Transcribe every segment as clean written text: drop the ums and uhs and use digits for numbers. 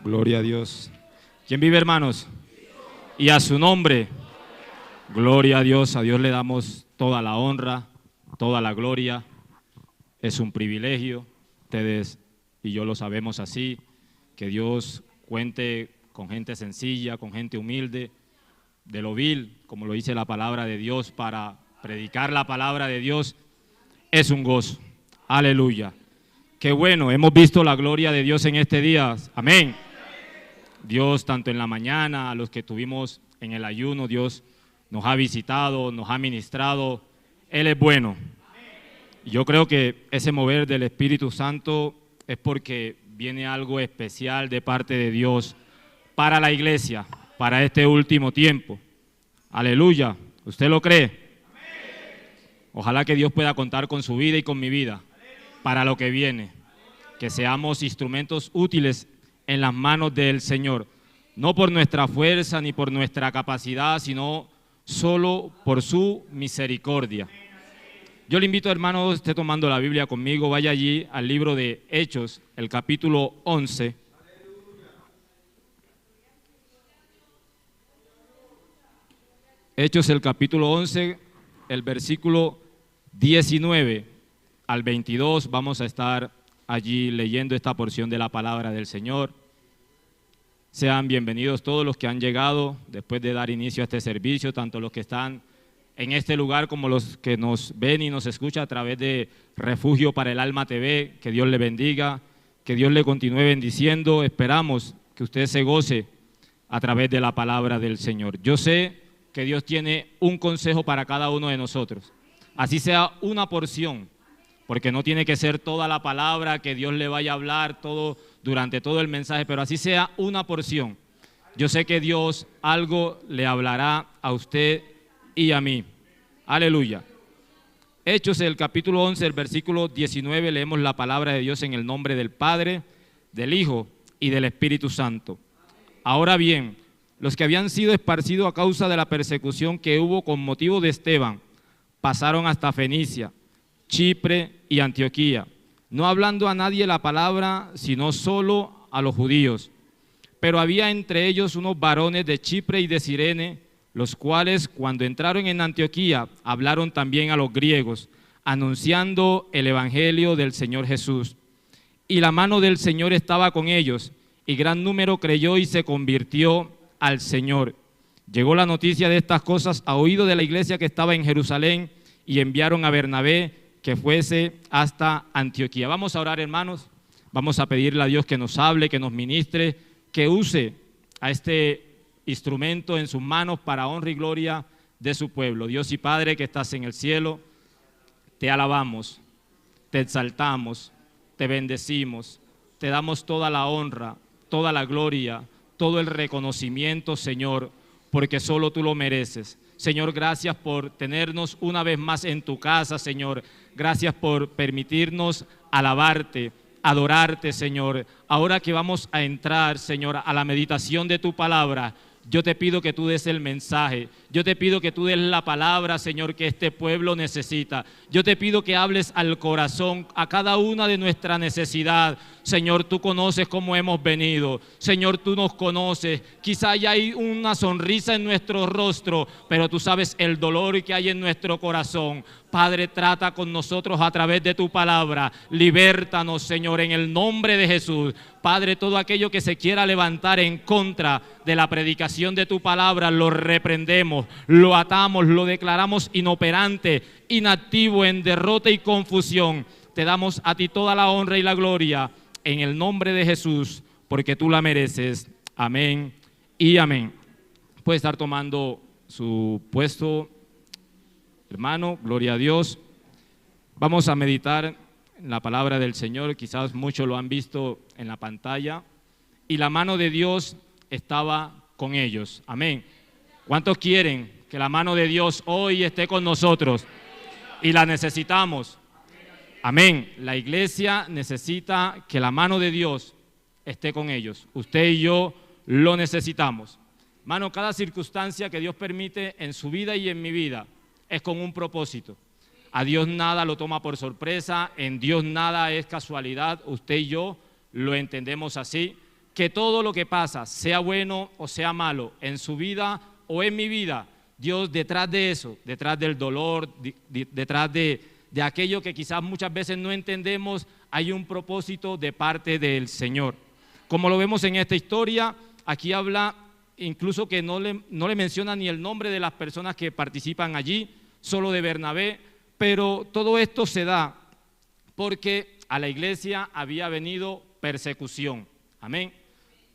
Gloria a Dios. ¿Quién vive, hermanos? Y a su nombre. Gloria a Dios le damos toda la honra, toda la gloria. Es un privilegio, ustedes y yo lo sabemos así, que Dios cuente con gente sencilla, con gente humilde, de lo vil, como lo dice la palabra de Dios, para predicar la palabra de Dios. Es un gozo. Aleluya. Qué bueno, hemos visto la gloria de Dios en este día. Amén. Dios, tanto en la mañana, a los que estuvimos en el ayuno, Dios nos ha visitado, nos ha ministrado. Él es bueno. Yo creo que ese mover del Espíritu Santo es porque viene algo especial de parte de Dios para la iglesia, para este último tiempo. Aleluya. ¿Usted lo cree? Ojalá que Dios pueda contar con su vida y con mi vida para lo que viene. Que seamos instrumentos útiles en las manos del Señor, no por nuestra fuerza ni por nuestra capacidad, sino solo por su misericordia. Yo le invito, hermano, esté tomando la Biblia conmigo, vaya allí al libro de Hechos, el capítulo 11. Hechos, el capítulo 11, el versículo 19 al 22, vamos a estar allí leyendo esta porción de la palabra del Señor. Sean bienvenidos todos los que han llegado después de dar inicio a este servicio, tanto los que están en este lugar como los que nos ven y nos escuchan a través de Refugio para el Alma TV. Que Dios le bendiga, que Dios le continúe bendiciendo. Esperamos que usted se goce a través de la palabra del Señor. Yo sé que Dios tiene un consejo para cada uno de nosotros, así sea una porción, porque no tiene que ser toda la palabra que Dios le vaya a hablar durante todo el mensaje, pero así sea una porción. Yo sé que Dios algo le hablará a usted y a mí. Aleluya. Hechos, el capítulo 11, el versículo 19, leemos la palabra de Dios en el nombre del Padre, del Hijo y del Espíritu Santo. Ahora bien, los que habían sido esparcidos a causa de la persecución que hubo con motivo de Esteban, pasaron hasta Fenicia, Chipre y Antioquía, no hablando a nadie la palabra, sino solo a los judíos. Pero había entre ellos unos varones de Chipre y de Cirene, los cuales cuando entraron en Antioquía hablaron también a los griegos, anunciando el evangelio del Señor Jesús. Y la mano del Señor estaba con ellos, y gran número creyó y se convirtió al Señor. Llegó la noticia de estas cosas a oído de la iglesia que estaba en Jerusalén, y enviaron a Bernabé que fuese hasta Antioquía. Vamos a orar, hermanos, vamos a pedirle a Dios que nos hable, que nos ministre, que use a este instrumento en sus manos para honra y gloria de su pueblo. Dios y Padre que estás en el cielo, te alabamos, te exaltamos, te bendecimos, te damos toda la honra, toda la gloria, todo el reconocimiento, Señor, porque solo tú lo mereces. Señor, gracias por tenernos una vez más en tu casa, Señor. Gracias por permitirnos alabarte, adorarte, Señor. Ahora que vamos a entrar, Señor, a la meditación de tu palabra, yo te pido que tú des el mensaje. Yo te pido que tú des la palabra, Señor, que este pueblo necesita. Yo te pido que hables al corazón, a cada una de nuestra necesidad. Señor, tú conoces cómo hemos venido. Señor, tú nos conoces. Quizá ya hay una sonrisa en nuestro rostro, pero tú sabes el dolor que hay en nuestro corazón. Padre, trata con nosotros a través de tu palabra. Libértanos, Señor, en el nombre de Jesús. Padre, todo aquello que se quiera levantar en contra de la predicación de tu palabra, lo reprendemos, lo atamos, lo declaramos inoperante, inactivo, en derrota y confusión. Te damos a ti toda la honra y la gloria en el nombre de Jesús, porque tú la mereces. Amén y amén. Puede estar tomando su puesto, hermano, gloria a Dios. Vamos a meditar en la palabra del Señor. Quizás muchos lo han visto en la pantalla. Y la mano de Dios estaba con ellos. Amén. ¿Cuántos quieren que la mano de Dios hoy esté con nosotros? Y la necesitamos. Amén. La iglesia necesita que la mano de Dios esté con ellos. Usted y yo lo necesitamos. Hermano, cada circunstancia que Dios permite en su vida y en mi vida es con un propósito. A Dios nada lo toma por sorpresa, en Dios nada es casualidad. Usted y yo lo entendemos así. que todo lo que pasa, sea bueno o sea malo, en su vida o en mi vida, Dios detrás de eso, detrás del dolor, detrás de aquello que quizás muchas veces no entendemos, hay un propósito de parte del Señor. Como lo vemos en esta historia, aquí habla incluso que no le menciona ni el nombre de las personas que participan allí, solo de Bernabé, pero todo esto se da porque a la iglesia había venido persecución. Amén.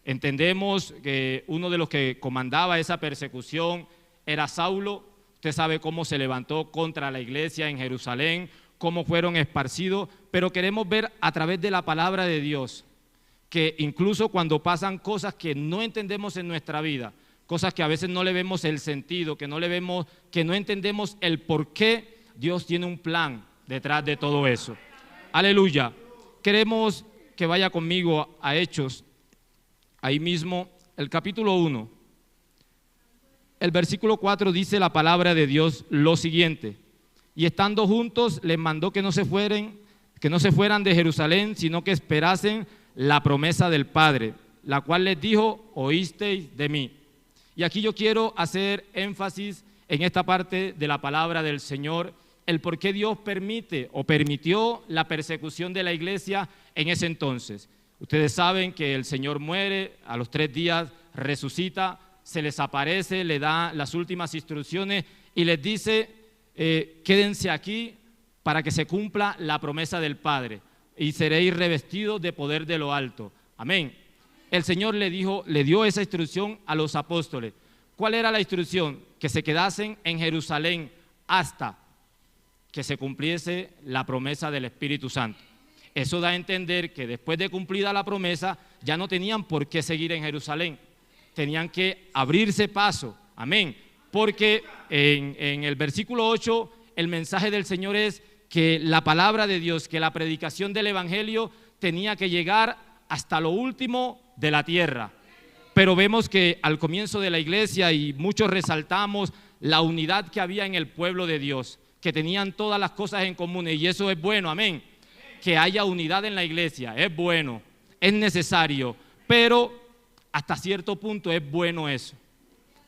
Entendemos que uno de los que comandaba esa persecución era Saulo. Usted sabe cómo se levantó contra la iglesia en Jerusalén, cómo fueron esparcidos, pero queremos ver a través de la palabra de Dios que incluso cuando pasan cosas que no entendemos en nuestra vida, cosas que a veces no le vemos el sentido, que no entendemos el por qué, Dios tiene un plan detrás de todo eso. Aleluya. Queremos que vaya conmigo a Hechos, ahí mismo, el capítulo 1. El versículo 4 dice la palabra de Dios lo siguiente: y estando juntos les mandó que no se fueran de Jerusalén, sino que esperasen la promesa del Padre, la cual les dijo: oísteis de mí. Y aquí yo quiero hacer énfasis en esta parte de la palabra del Señor, el por qué Dios permite o permitió la persecución de la iglesia en ese entonces. Ustedes saben que el Señor muere, a los 3 días resucita, se les aparece, le da las últimas instrucciones y les dice: quédense aquí para que se cumpla la promesa del Padre y seréis revestidos de poder de lo alto. Amén. El Señor le dio esa instrucción a los apóstoles. ¿Cuál era la instrucción? Que se quedasen en Jerusalén hasta que se cumpliese la promesa del Espíritu Santo. Eso da a entender que después de cumplida la promesa ya no tenían por qué seguir en Jerusalén, tenían que abrirse paso. Amén. Porque en el versículo 8 el mensaje del Señor es que la palabra de Dios, que la predicación del Evangelio tenía que llegar hasta lo último de la tierra. Pero vemos que al comienzo de la iglesia, y muchos resaltamos la unidad que había en el pueblo de Dios, que tenían todas las cosas en común, y eso es bueno, amén. Que haya unidad en la iglesia, es bueno, es necesario, pero hasta cierto punto es bueno eso.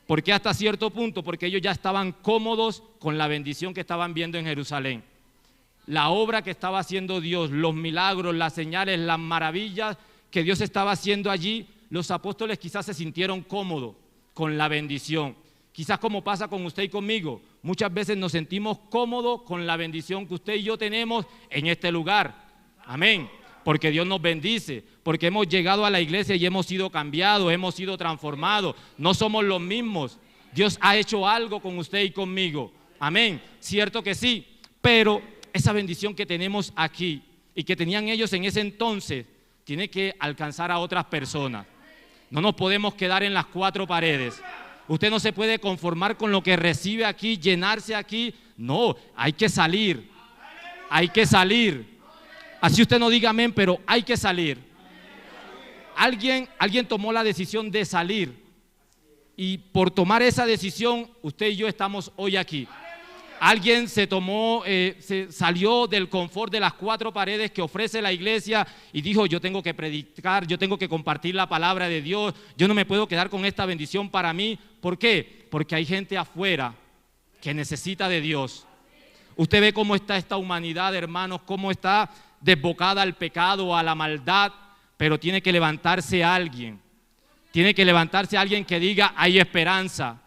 ¿Por qué hasta cierto punto? Porque ellos ya estaban cómodos con la bendición que estaban viendo en Jerusalén. La obra que estaba haciendo Dios, los milagros, las señales, las maravillas que Dios estaba haciendo allí, los apóstoles quizás se sintieron cómodos con la bendición. Quizás como pasa con usted y conmigo, muchas veces nos sentimos cómodos con la bendición que usted y yo tenemos en este lugar. Amén. Porque Dios nos bendice, porque hemos llegado a la iglesia y hemos sido cambiados, hemos sido transformados. No somos los mismos. Dios ha hecho algo con usted y conmigo. Amén. Cierto que sí, pero esa bendición que tenemos aquí y que tenían ellos en ese entonces tiene que alcanzar a otras personas. No nos podemos quedar en las 4 paredes. Usted no se puede conformar con lo que recibe aquí, llenarse aquí. No, hay que salir. Hay que salir. Así usted no diga amén, pero hay que salir. Alguien tomó la decisión de salir. Y por tomar esa decisión, usted y yo estamos hoy aquí. Alguien se salió del confort de las 4 paredes que ofrece la iglesia y dijo: yo tengo que predicar, yo tengo que compartir la palabra de Dios, yo no me puedo quedar con esta bendición para mí. ¿Por qué? Porque hay gente afuera que necesita de Dios. Usted ve cómo está esta humanidad, hermanos, cómo está desbocada al pecado, a la maldad, pero tiene que levantarse alguien. Tiene que levantarse alguien que diga: hay esperanza.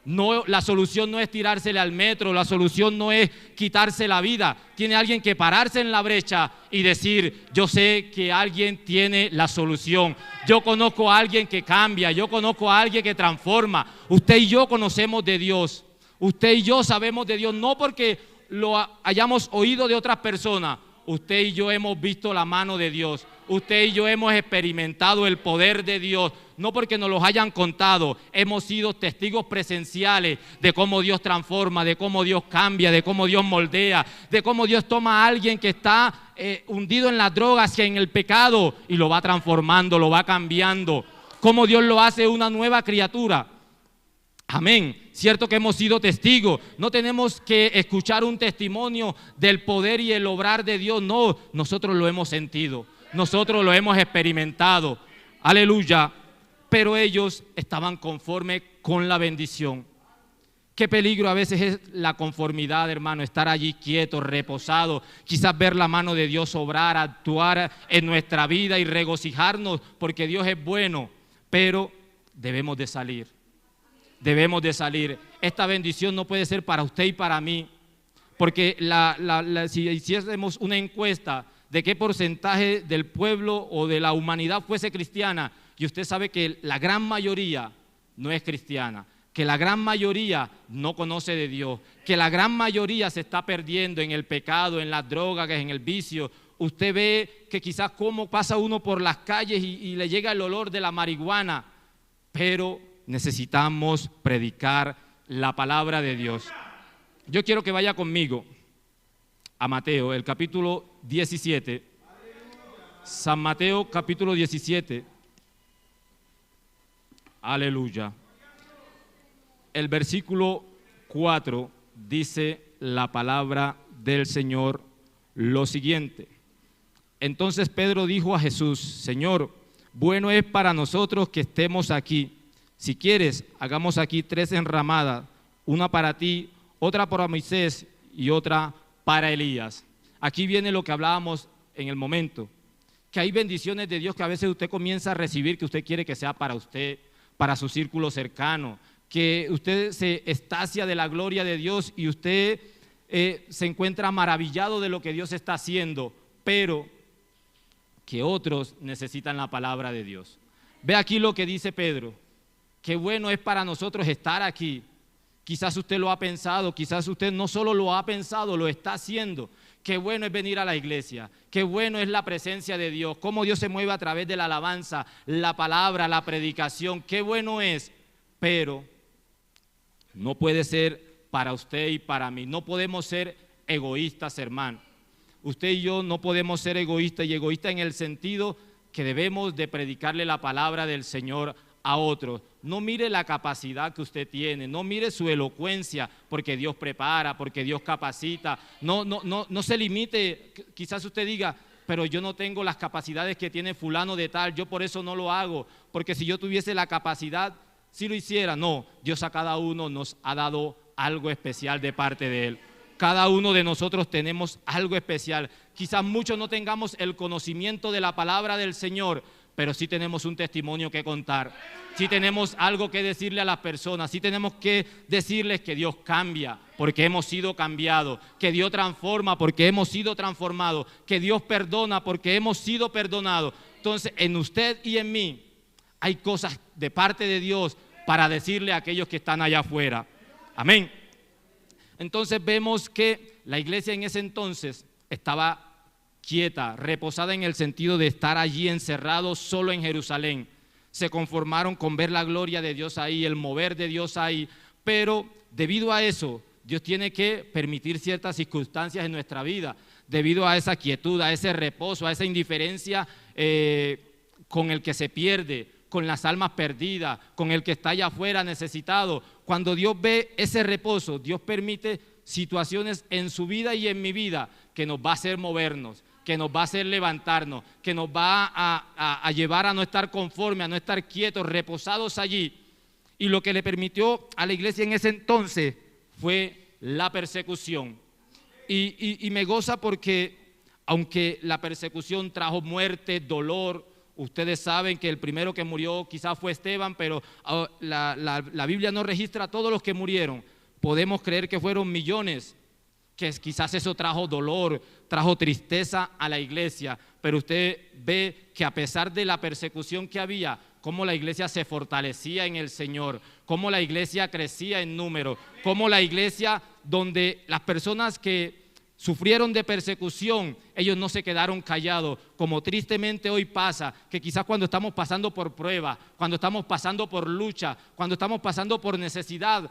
No, la solución no es tirársele al metro, la solución no es quitarse la vida. Tiene alguien que pararse en la brecha y decir: yo sé que alguien tiene la solución. Yo conozco a alguien que cambia, yo conozco a alguien que transforma. Usted y yo conocemos de Dios. Usted y yo sabemos de Dios, no porque lo hayamos oído de otras personas. Usted y yo hemos visto la mano de Dios. Usted y yo hemos experimentado el poder de Dios, no porque nos los hayan contado, hemos sido testigos presenciales de cómo Dios transforma, de cómo Dios cambia, de cómo Dios moldea, de cómo Dios toma a alguien que está hundido en las drogas y en el pecado y lo va transformando, lo va cambiando, cómo Dios lo hace una nueva criatura. Amén. Cierto que hemos sido testigos, no tenemos que escuchar un testimonio del poder y el obrar de Dios, no, nosotros lo hemos sentido. Nosotros lo hemos experimentado. aleluya, pero ellos estaban conformes con la bendición. Qué peligro a veces es la conformidad, hermano, estar allí quieto, reposado, quizás ver la mano de Dios obrar, actuar en nuestra vida y regocijarnos porque Dios es bueno, pero debemos de salir. Debemos de salir. Esta bendición no puede ser para usted y para mí, porque si hiciésemos una encuesta de qué porcentaje del pueblo o de la humanidad fuese cristiana, y usted sabe que la gran mayoría no es cristiana, que la gran mayoría no conoce de Dios, que la gran mayoría se está perdiendo en el pecado, en las drogas, en el vicio. Usted ve que quizás cómo pasa uno por las calles y le llega el olor de la marihuana, pero necesitamos predicar la palabra de Dios. Yo quiero que vaya conmigo a Mateo, el capítulo 17. San Mateo, capítulo 17. Aleluya. El versículo 4 dice la palabra del Señor lo siguiente. Entonces Pedro dijo a Jesús: Señor, bueno es para nosotros que estemos aquí. Si quieres, hagamos aquí 3 enramadas, una para ti, otra para Moisés y otra para Elías. Aquí viene lo que hablábamos en el momento, que hay bendiciones de Dios que a veces usted comienza a recibir, que usted quiere que sea para usted, para su círculo cercano, que usted se extasia de la gloria de Dios y usted se encuentra maravillado de lo que Dios está haciendo, pero que otros necesitan la palabra de Dios. Ve aquí lo que dice Pedro: qué bueno es para nosotros estar aquí. Quizás usted lo ha pensado, quizás usted no solo lo ha pensado, lo está haciendo. Qué bueno es venir a la iglesia, qué bueno es la presencia de Dios, cómo Dios se mueve a través de la alabanza, la palabra, la predicación, qué bueno es, pero no puede ser para usted y para mí. No podemos ser egoístas, hermano. Usted y yo no podemos ser egoístas, y egoístas en el sentido que debemos de predicarle la palabra del Señor a otros. No mire la capacidad que usted tiene, no mire su elocuencia, porque Dios prepara, porque Dios capacita. No se limite. Quizás usted diga: pero yo no tengo las capacidades que tiene fulano de tal, yo por eso no lo hago, porque si yo tuviese la capacidad, si lo hiciera. No, Dios a cada uno nos ha dado algo especial de parte de Él. Cada uno de nosotros tenemos algo especial. Quizás muchos no tengamos el conocimiento de la palabra del Señor, pero sí tenemos un testimonio que contar, sí tenemos algo que decirle a las personas, sí tenemos que decirles que Dios cambia porque hemos sido cambiados, que Dios transforma porque hemos sido transformados, que Dios perdona porque hemos sido perdonados. Entonces, en usted y en mí hay cosas de parte de Dios para decirle a aquellos que están allá afuera. Amén. Entonces vemos que la iglesia en ese entonces estaba quieta, reposada en el sentido de estar allí encerrados solo en Jerusalén. Se conformaron con ver la gloria de Dios ahí, el mover de Dios ahí, pero debido a eso, Dios tiene que permitir ciertas circunstancias en nuestra vida, debido a esa quietud, a ese reposo, a esa indiferencia con el que se pierde, con las almas perdidas, con el que está allá afuera necesitado. Cuando Dios ve ese reposo, Dios permite situaciones en su vida y en mi vida que nos va a hacer movernos, que nos va a hacer levantarnos, que nos va a llevar a no estar conformes, a no estar quietos, reposados allí. Y lo que le permitió a la iglesia en ese entonces fue la persecución. Y me goza porque aunque la persecución trajo muerte, dolor, ustedes saben que el primero que murió quizás fue Esteban, pero la Biblia no registra a todos los que murieron. Podemos creer que fueron millones, que quizás eso trajo dolor, trajo tristeza a la iglesia, pero usted ve que a pesar de la persecución que había, cómo la iglesia se fortalecía en el Señor, cómo la iglesia crecía en número, cómo la iglesia donde las personas que sufrieron de persecución, ellos no se quedaron callados, como tristemente hoy pasa, que quizás cuando estamos pasando por prueba, cuando estamos pasando por lucha, cuando estamos pasando por necesidad,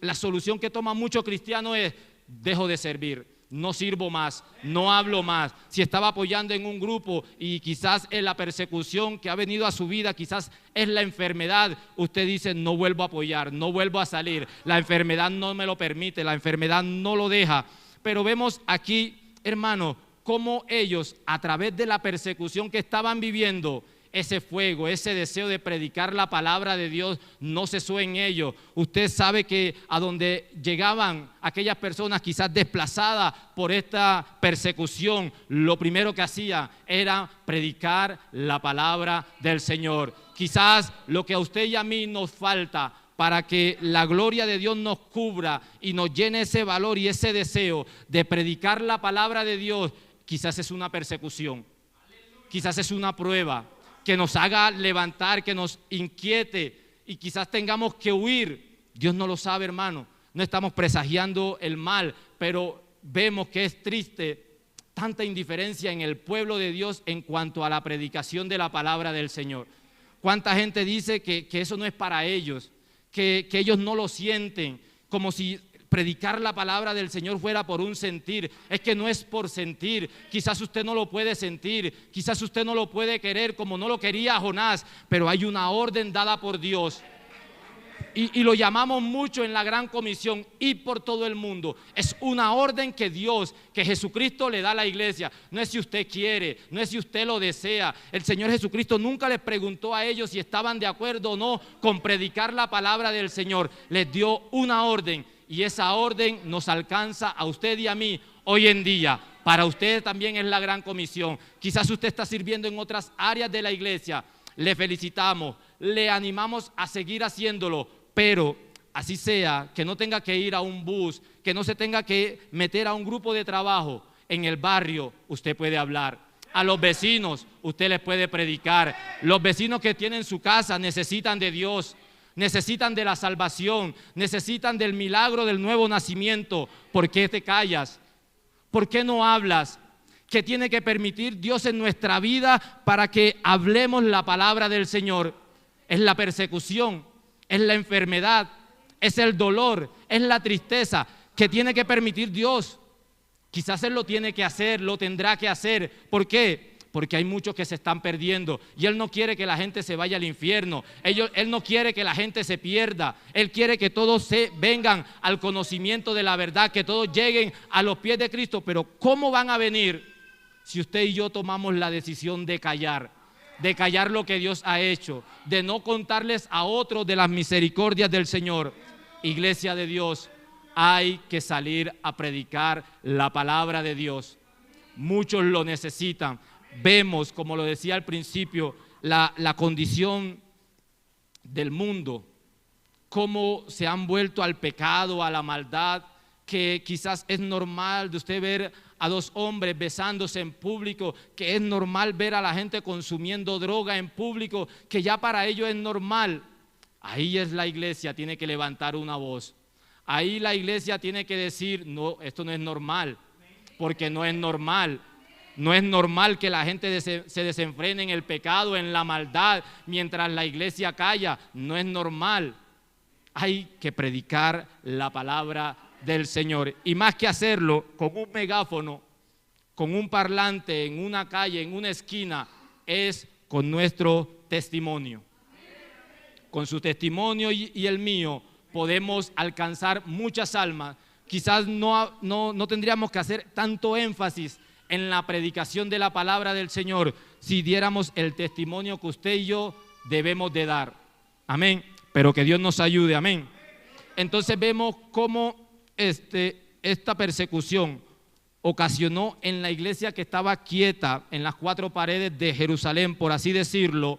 la solución que toma mucho cristiano es: dejo de servir, no sirvo más, no hablo más. Si estaba apoyando en un grupo y quizás en la persecución que ha venido a su vida, quizás es la enfermedad, usted dice: no vuelvo a apoyar, no vuelvo a salir, la enfermedad no me lo permite, la enfermedad no lo deja. Pero vemos aquí, hermano, cómo ellos, a través de la persecución que estaban viviendo, ese fuego, ese deseo de predicar la palabra de Dios no cesó en ellos. Usted sabe que a donde llegaban aquellas personas quizás desplazadas por esta persecución, lo primero que hacía era predicar la palabra del Señor. Quizás lo que a usted y a mí nos falta para que la gloria de Dios nos cubra y nos llene ese valor y ese deseo de predicar la palabra de Dios, quizás es una persecución, quizás es una prueba que nos haga levantar, que nos inquiete y quizás tengamos que huir. Dios no lo sabe, hermano, no estamos presagiando el mal, pero vemos que es triste tanta indiferencia en el pueblo de Dios en cuanto a la predicación de la palabra del Señor. ¿Cuánta gente dice que eso no es para ellos? Que ellos no lo sienten, como si predicar la palabra del Señor fuera por un sentir. Es que no es por sentir. Quizás usted no lo puede sentir, quizás usted no lo puede querer como no lo quería Jonás, pero hay una orden dada por Dios. Y lo llamamos mucho en la gran comisión, ir por todo el mundo. Es una orden que Dios, que Jesucristo le da a la iglesia. No es si usted quiere, no es si usted lo desea. El Señor Jesucristo nunca les preguntó a ellos si estaban de acuerdo o no con predicar la palabra del Señor. Les dio una orden y esa orden nos alcanza a usted y a mí hoy en día. Para usted también es la gran comisión. Quizás usted está sirviendo en otras áreas de la iglesia. Le felicitamos, le animamos a seguir haciéndolo. Pero así sea, que no tenga que ir a un bus, que no se tenga que meter a un grupo de trabajo, en el barrio usted puede hablar. A los vecinos usted les puede predicar. Los vecinos que tienen su casa necesitan de Dios, necesitan de la salvación, necesitan del milagro del nuevo nacimiento. ¿Por qué te callas? ¿Por qué no hablas? ¿Qué tiene que permitir Dios en nuestra vida para que hablemos la palabra del Señor? Es la persecución, es la enfermedad, es el dolor, es la tristeza que tiene que permitir Dios. Quizás Él lo tiene que hacer, lo tendrá que hacer. ¿Por qué? Porque hay muchos que se están perdiendo y Él no quiere que la gente se vaya al infierno. Él no quiere que la gente se pierda. Él quiere que todos vengan al conocimiento de la verdad, que todos lleguen a los pies de Cristo. Pero ¿cómo van a venir si usted y yo tomamos la decisión de callar? De callar lo que Dios ha hecho, de no contarles a otros de las misericordias del Señor. Iglesia de Dios, hay que salir a predicar la palabra de Dios. Muchos lo necesitan. Vemos, como lo decía al principio, la condición del mundo, cómo se han vuelto al pecado, a la maldad, que quizás es normal de usted ver a dos hombres besándose en público, que es normal ver a la gente consumiendo droga en público, que ya para ellos es normal. Ahí es la iglesia, tiene que levantar una voz. Ahí la iglesia tiene que decir, no, esto no es normal, porque no es normal. No es normal que la gente se desenfrene en el pecado, en la maldad, mientras la iglesia calla. No es normal. Hay que predicar la palabra del Señor, y más que hacerlo con un megáfono, con un parlante en una calle, en una esquina, es con nuestro testimonio. Con su testimonio y el mío podemos alcanzar muchas almas. Quizás no tendríamos que hacer tanto énfasis en la predicación de la palabra del Señor si diéramos el testimonio que usted y yo debemos de dar. Amén. Pero que Dios nos ayude. Amén. Entonces vemos cómo esta persecución ocasionó en la iglesia que estaba quieta en las cuatro paredes de Jerusalén, por así decirlo,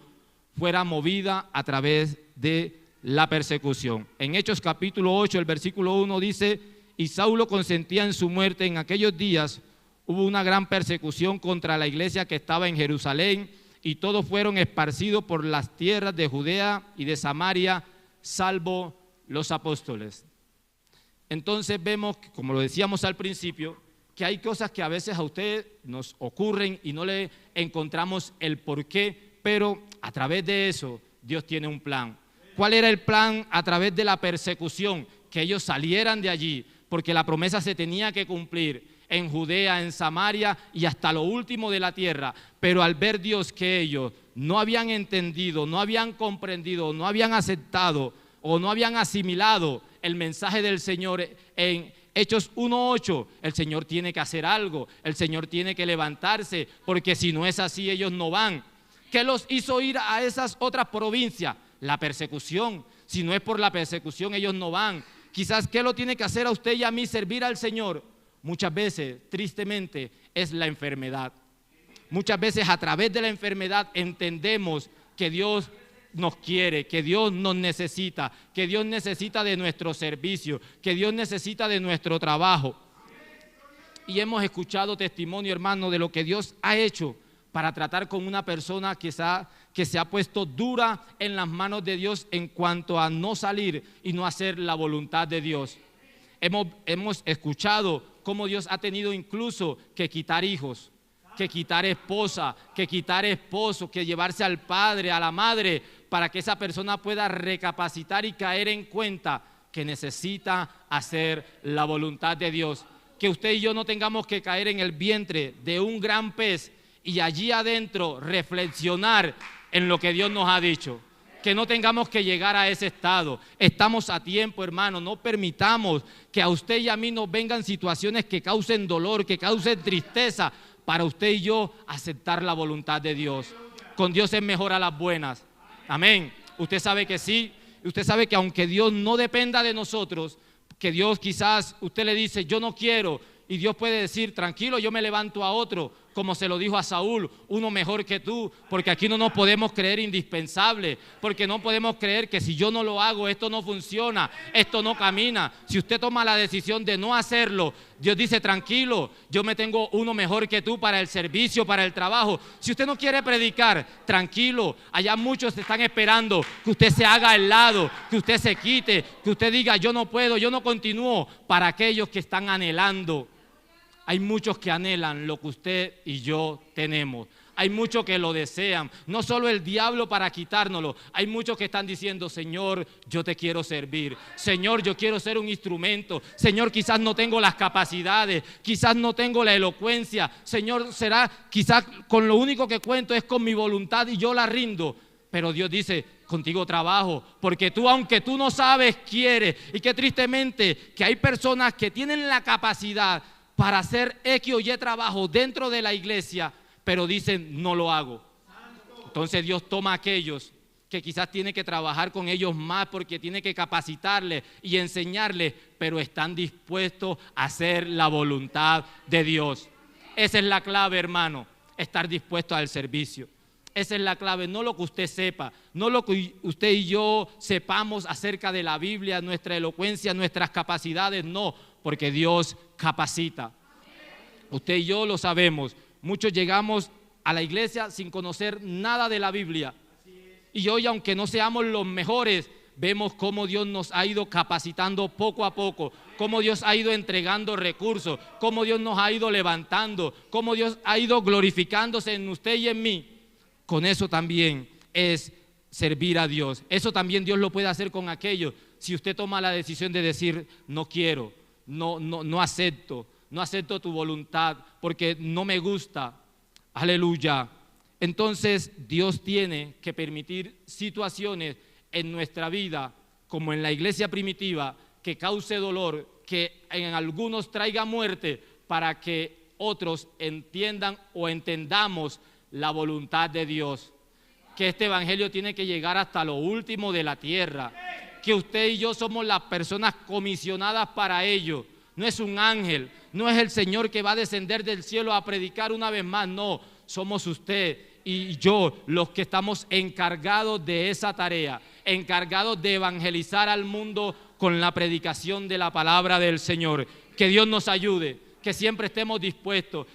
fuera movida a través de la persecución. En Hechos capítulo 8, el versículo 1 dice: y Saulo consentía en su muerte. En aquellos días hubo una gran persecución contra la iglesia que estaba en Jerusalén, y todos fueron esparcidos por las tierras de Judea y de Samaria, salvo los apóstoles. Entonces vemos, como lo decíamos al principio, que hay cosas que a veces a usted nos ocurren y no le encontramos el porqué, pero a través de eso Dios tiene un plan. ¿Cuál era el plan a través de la persecución? Que ellos salieran de allí, porque la promesa se tenía que cumplir en Judea, en Samaria y hasta lo último de la tierra. Pero al ver Dios que ellos no habían entendido, no habían comprendido, no habían aceptado o no habían asimilado el mensaje del Señor en Hechos 1:8, el Señor tiene que hacer algo, el Señor tiene que levantarse, porque si no es así ellos no van. ¿Qué los hizo ir a esas otras provincias? La persecución. Si no es por la persecución, ellos no van. Quizás, ¿qué lo tiene que hacer a usted y a mí servir al Señor? Muchas veces, tristemente, es la enfermedad. Muchas veces a través de la enfermedad entendemos que Dios nos quiere, que Dios nos necesita, que Dios necesita de nuestro servicio, que Dios necesita de nuestro trabajo. Y hemos escuchado testimonio, hermano, de lo que Dios ha hecho para tratar con una persona que se ha puesto dura en las manos de Dios en cuanto a no salir y no hacer la voluntad de Dios. Hemos escuchado cómo Dios ha tenido incluso que quitar hijos, que quitar esposa, que quitar esposo, que llevarse al padre, a la madre, para que esa persona pueda recapacitar y caer en cuenta que necesita hacer la voluntad de Dios. Que usted y yo no tengamos que caer en el vientre de un gran pez y allí adentro reflexionar en lo que Dios nos ha dicho. Que no tengamos que llegar a ese estado. Estamos a tiempo, hermano. No permitamos que a usted y a mí nos vengan situaciones que causen dolor, que causen tristeza, para usted y yo aceptar la voluntad de Dios. Con Dios es mejor a las buenas. Amén. Usted sabe que sí. Usted sabe que aunque Dios no dependa de nosotros, que Dios quizás usted le dice yo no quiero, y Dios puede decir tranquilo, yo me levanto a otro, como se lo dijo a Saúl, uno mejor que tú, porque aquí no nos podemos creer indispensables, porque no podemos creer que si yo no lo hago, esto no funciona, esto no camina. Si usted toma la decisión de no hacerlo, Dios dice tranquilo, yo me tengo uno mejor que tú para el servicio, para el trabajo. Si usted no quiere predicar, tranquilo, allá muchos están esperando que usted se haga al lado, que usted se quite, que usted diga yo no puedo, yo no continúo. Para aquellos que están anhelando, hay muchos que anhelan lo que usted y yo tenemos. Hay muchos que lo desean, no solo el diablo para quitárnoslo. Hay muchos que están diciendo, Señor, yo te quiero servir. Señor, yo quiero ser un instrumento. Señor, quizás no tengo las capacidades, quizás no tengo la elocuencia. Señor, será quizás con lo único que cuento es con mi voluntad y yo la rindo. Pero Dios dice, contigo trabajo, porque tú, aunque tú no sabes, quieres. Y que tristemente que hay personas que tienen la capacidad para hacer X o Y trabajo dentro de la iglesia, pero dicen no lo hago. Entonces Dios toma a aquellos que quizás tiene que trabajar con ellos más porque tiene que capacitarles y enseñarles, pero están dispuestos a hacer la voluntad de Dios. Esa es la clave, hermano, estar dispuesto al servicio. Esa es la clave, no lo que usted sepa, no lo que usted y yo sepamos acerca de la Biblia, nuestra elocuencia, nuestras capacidades, no, porque Dios capacita. Usted y yo lo sabemos, muchos llegamos a la iglesia sin conocer nada de la Biblia. Y hoy, aunque no seamos los mejores, vemos cómo Dios nos ha ido capacitando poco a poco, cómo Dios ha ido entregando recursos, cómo Dios nos ha ido levantando, cómo Dios ha ido glorificándose en usted y en mí. Con eso también es servir a Dios. Eso también Dios lo puede hacer con aquellos. Si usted toma la decisión de decir, no quiero, no acepto tu voluntad porque no me gusta. Aleluya. Entonces Dios tiene que permitir situaciones en nuestra vida, como en la iglesia primitiva, que cause dolor, que en algunos traiga muerte, para que otros entiendan o entendamos la voluntad de Dios. Que este evangelio tiene que llegar hasta lo último de la tierra. Que usted y yo somos las personas comisionadas para ello. No es un ángel, no es el Señor que va a descender del cielo a predicar una vez más, no. Somos usted y yo los que estamos encargados de esa tarea, encargados de evangelizar al mundo con la predicación de la palabra del Señor. Que Dios nos ayude, que siempre estemos dispuestos,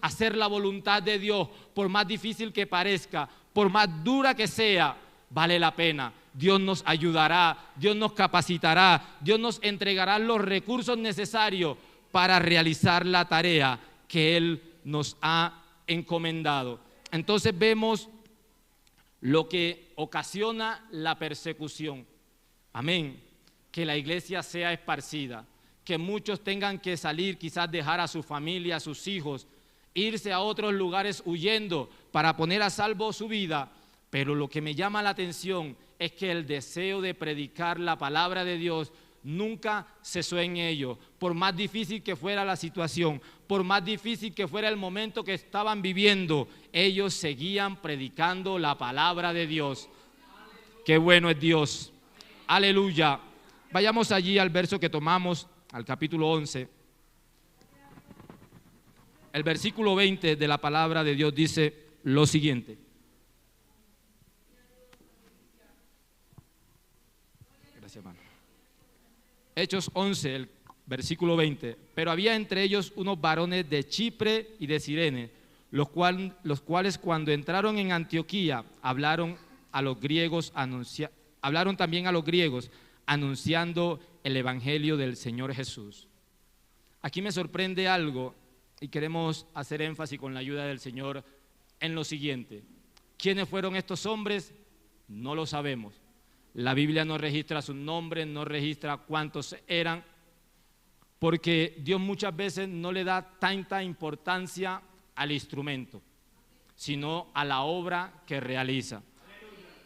a hacer la voluntad de Dios, por más difícil que parezca, por más dura que sea, vale la pena. Dios nos ayudará, Dios nos capacitará, Dios nos entregará los recursos necesarios para realizar la tarea que Él nos ha encomendado. Entonces vemos lo que ocasiona la persecución. Amén. Que la iglesia sea esparcida, que muchos tengan que salir, quizás dejar a su familia, a sus hijos, irse a otros lugares huyendo para poner a salvo su vida. Pero lo que me llama la atención es que el deseo de predicar la palabra de Dios nunca cesó en ello. Por más difícil que fuera la situación, por más difícil que fuera el momento que estaban viviendo, ellos seguían predicando la palabra de Dios. Qué bueno es Dios. Aleluya. Vayamos allí al verso que tomamos, al capítulo 11. El versículo 20 de la palabra de Dios dice lo siguiente. Gracias, hermano. Hechos 11, el versículo 20. Pero había entre ellos unos varones de Chipre y de Cirene, los cuales cuando entraron en Antioquía hablaron también a los griegos, anunciando el evangelio del Señor Jesús. Aquí me sorprende algo y queremos hacer énfasis con la ayuda del Señor en lo siguiente. ¿Quiénes fueron estos hombres? No lo sabemos. La Biblia no registra sus nombres, no registra cuántos eran, porque Dios muchas veces no le da tanta importancia al instrumento, sino a la obra que realiza.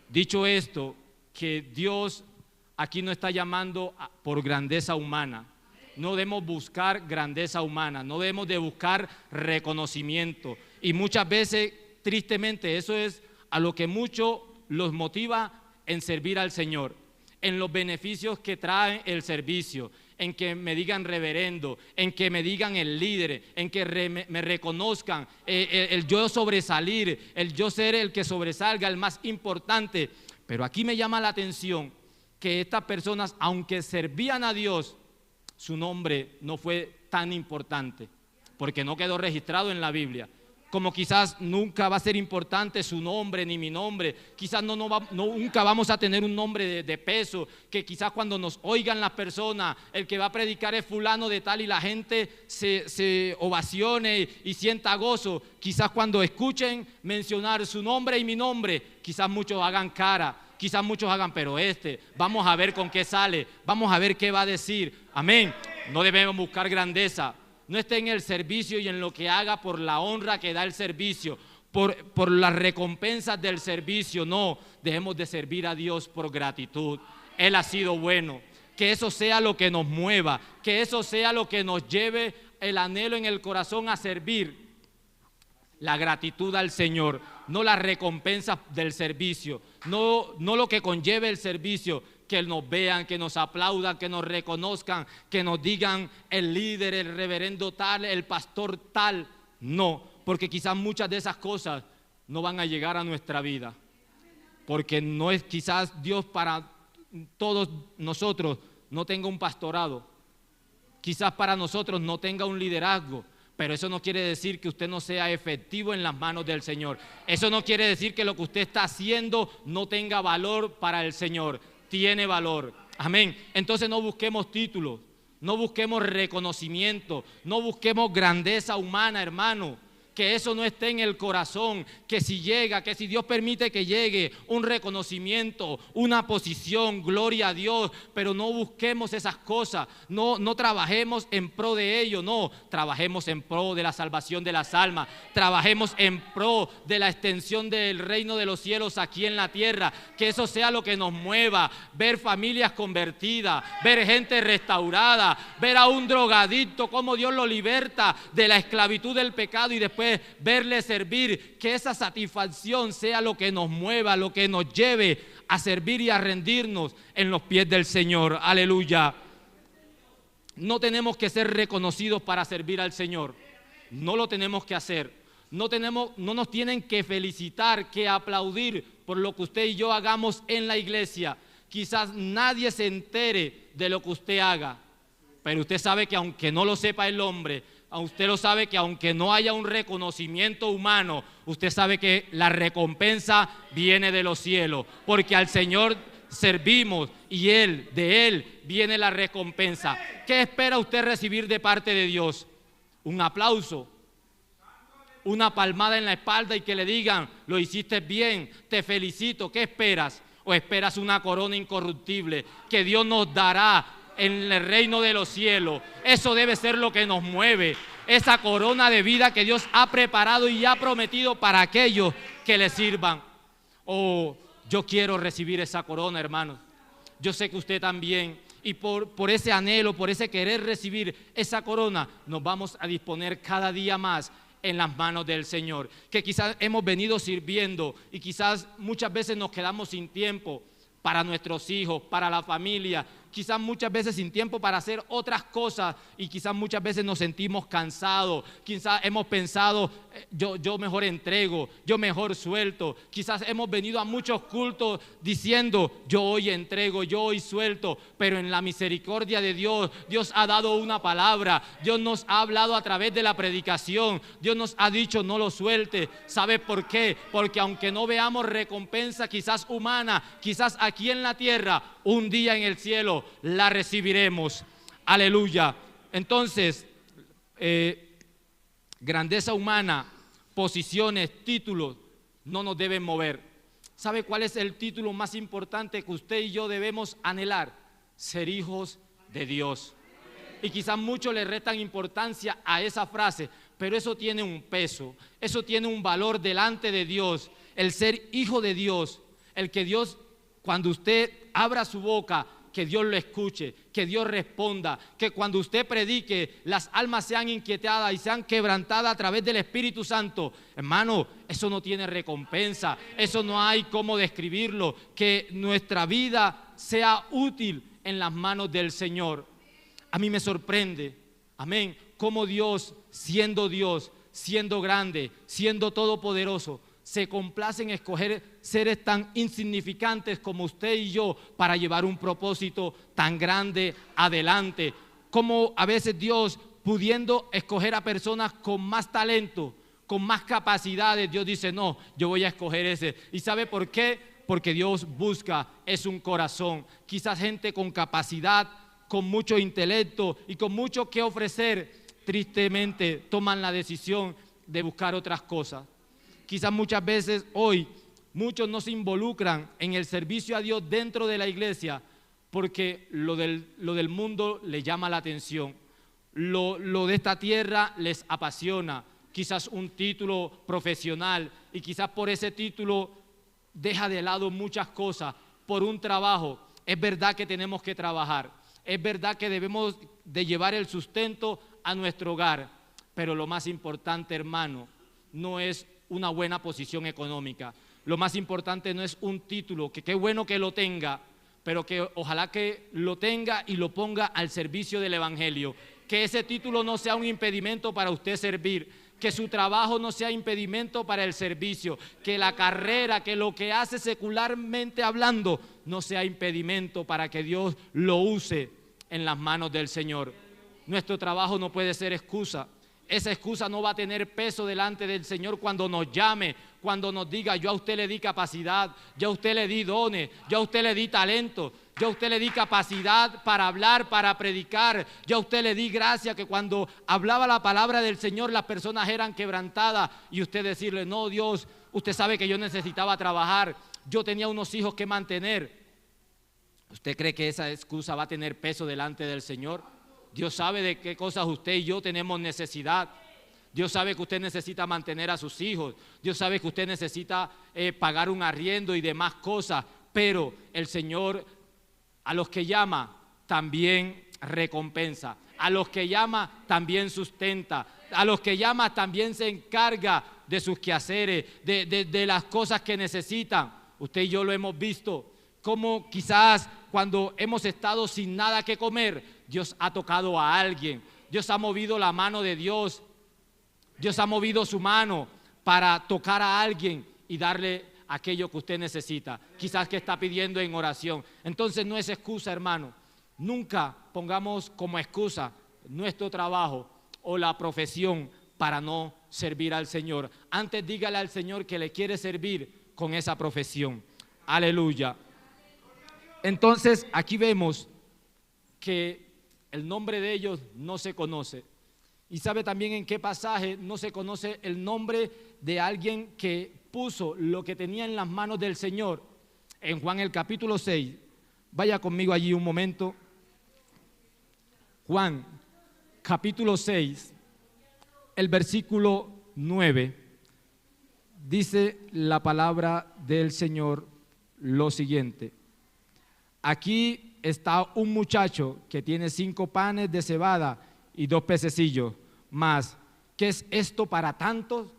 Dicho esto, que Dios aquí no está llamando por grandeza humana. No debemos buscar grandeza humana, no debemos de buscar reconocimiento. Y muchas veces, tristemente, eso es a lo que mucho los motiva en servir al Señor, en los beneficios que trae el servicio, en que me digan reverendo, en que me digan el líder, en que me reconozcan, el yo sobresalir, el yo ser el que sobresalga, el más importante. Pero aquí me llama la atención que estas personas, aunque servían a Dios, su nombre no fue tan importante, porque no quedó registrado en la Biblia. Como quizás nunca va a ser importante su nombre ni mi nombre, quizás nunca vamos a tener un nombre de peso, que quizás cuando nos oigan las personas, el que va a predicar es fulano de tal y la gente se ovacione y sienta gozo. Quizás cuando escuchen mencionar su nombre y mi nombre, quizás muchos hagan cara, quizás muchos hagan, pero vamos a ver con qué sale, vamos a ver qué va a decir. Amén. No debemos buscar grandeza. No esté en el servicio y en lo que haga por la honra que da el servicio, por las recompensas del servicio. No, debemos de servir a Dios por gratitud. Él ha sido bueno. Que eso sea lo que nos mueva, que eso sea lo que nos lleve el anhelo en el corazón a servir. La gratitud al Señor, no las recompensas del servicio, no lo que conlleve el servicio. Que nos vean, que nos aplaudan, que nos reconozcan, que nos digan el líder, el reverendo tal, el pastor tal. No, porque quizás muchas de esas cosas no van a llegar a nuestra vida, porque no es quizás Dios para todos nosotros no tenga un pastorado, quizás para nosotros no tenga un liderazgo, pero eso no quiere decir que usted no sea efectivo en las manos del Señor. Eso no quiere decir que lo que usted está haciendo no tenga valor para el Señor. Tiene valor. Amén. Entonces no busquemos títulos, no busquemos reconocimiento, no busquemos grandeza humana, hermano. Que eso no esté en el corazón, que si llega, que si Dios permite que llegue un reconocimiento, una posición, gloria a Dios, pero no busquemos esas cosas, no trabajemos en pro de ello, no, trabajemos en pro de la salvación de las almas, trabajemos en pro de la extensión del reino de los cielos aquí en la tierra, que eso sea lo que nos mueva, ver familias convertidas, ver gente restaurada, ver a un drogadicto, cómo Dios lo liberta de la esclavitud del pecado y después verle servir, que esa satisfacción sea lo que nos mueva, lo que nos lleve a servir y a rendirnos en los pies del Señor. Aleluya. No tenemos que ser reconocidos para servir al Señor, no lo tenemos que hacer, no nos tienen que felicitar, que aplaudir por lo que usted y yo hagamos en la iglesia. Quizás nadie se entere de lo que usted haga, pero usted sabe que aunque no lo sepa el hombre, usted lo sabe que aunque no haya un reconocimiento humano, usted sabe que la recompensa viene de los cielos, porque al Señor servimos y de Él viene la recompensa. ¿Qué espera usted recibir de parte de Dios? Un aplauso, una palmada en la espalda y que le digan, lo hiciste bien, te felicito. ¿Qué esperas? ¿O esperas una corona incorruptible que Dios nos dará en el reino de los cielos? Eso debe ser lo que nos mueve, esa corona de vida que Dios ha preparado y ha prometido para aquellos que le sirvan. Oh, yo quiero recibir esa corona, hermanos. Yo sé que usted también, y por ese anhelo, por ese querer recibir esa corona, nos vamos a disponer cada día más en las manos del Señor. Que quizás hemos venido sirviendo y quizás muchas veces nos quedamos sin tiempo para nuestros hijos, para la familia, quizás muchas veces sin tiempo para hacer otras cosas y quizás muchas veces nos sentimos cansados, quizás hemos pensado, yo mejor entrego, yo mejor suelto, quizás hemos venido a muchos cultos diciendo, yo hoy entrego, yo hoy suelto, pero en la misericordia de Dios, Dios ha dado una palabra, Dios nos ha hablado a través de la predicación, Dios nos ha dicho no lo suelte. ¿Sabe por qué? Porque aunque no veamos recompensa quizás humana, quizás aquí en la tierra, un día en el cielo la recibiremos. Aleluya. Entonces, grandeza humana, posiciones, títulos, no nos deben mover. ¿Sabe cuál es el título más importante que usted y yo debemos anhelar? Ser hijos de Dios. Y quizás muchos le restan importancia a esa frase, pero eso tiene un peso, eso tiene un valor delante de Dios. El ser hijo de Dios, el que Dios, cuando usted abra su boca, que Dios lo escuche, que Dios responda, que cuando usted predique las almas sean inquietadas y sean quebrantadas a través del Espíritu Santo. Hermano, eso no tiene recompensa, eso no hay cómo describirlo, que nuestra vida sea útil en las manos del Señor. A mí me sorprende, amén, cómo Dios, siendo grande, siendo todopoderoso, se complace en escoger seres tan insignificantes como usted y yo para llevar un propósito tan grande adelante. Como a veces Dios, pudiendo escoger a personas con más talento, con más capacidades, Dios dice, no, yo voy a escoger ese. ¿Y sabe por qué? Porque Dios busca, es un corazón. Quizás gente con capacidad, con mucho intelecto y con mucho que ofrecer, tristemente toman la decisión de buscar otras cosas. Quizás muchas veces hoy muchos no se involucran en el servicio a Dios dentro de la iglesia porque lo del mundo les llama la atención, lo de esta tierra les apasiona, quizás un título profesional y quizás por ese título deja de lado muchas cosas por un trabajo. Es verdad que tenemos que trabajar, es verdad que debemos de llevar el sustento a nuestro hogar, pero lo más importante, hermano, no es una buena posición económica. Lo más importante no es un título, que qué bueno que lo tenga, pero que ojalá que lo tenga y lo ponga al servicio del Evangelio. Que ese título no sea un impedimento para usted servir, que su trabajo no sea impedimento para el servicio, que la carrera, que lo que hace secularmente hablando no sea impedimento para que Dios lo use en las manos del Señor. Nuestro trabajo no puede ser excusa. Esa excusa no va a tener peso delante del Señor cuando nos llame, cuando nos diga, yo a usted le di capacidad, yo a usted le di dones, yo a usted le di talento, yo a usted le di capacidad para hablar, para predicar, yo a usted le di gracia, que cuando hablaba la palabra del Señor las personas eran quebrantadas y usted decirle, no Dios, usted sabe que yo necesitaba trabajar, yo tenía unos hijos que mantener. ¿Usted cree que esa excusa va a tener peso delante del Señor? Dios sabe de qué cosas usted y yo tenemos necesidad. Dios sabe que usted necesita mantener a sus hijos. Dios sabe que usted necesita pagar un arriendo y demás cosas. Pero el Señor a los que llama también recompensa. A los que llama también sustenta. A los que llama también se encarga de sus quehaceres, de las cosas que necesitan. Usted y yo lo hemos visto. Como quizás cuando hemos estado sin nada que comer, Dios ha tocado a alguien, Dios ha movido la mano de Dios, Dios ha movido su mano para tocar a alguien y darle aquello que usted necesita, quizás que está pidiendo en oración. Entonces no es excusa, hermano, nunca pongamos como excusa nuestro trabajo o la profesión para no servir al Señor. Antes dígale al Señor que le quiere servir con esa profesión. Aleluya. Entonces aquí vemos que el nombre de ellos no se conoce. Y sabe también en qué pasaje no se conoce el nombre de alguien que puso lo que tenía en las manos del Señor. En Juan el capítulo 6, vaya conmigo allí un momento. Juan capítulo 6, el versículo 9, dice la palabra del Señor lo siguiente. Aquí está un muchacho que tiene 5 panes de cebada y 2 pececillos más. ¿Qué es esto para tantos?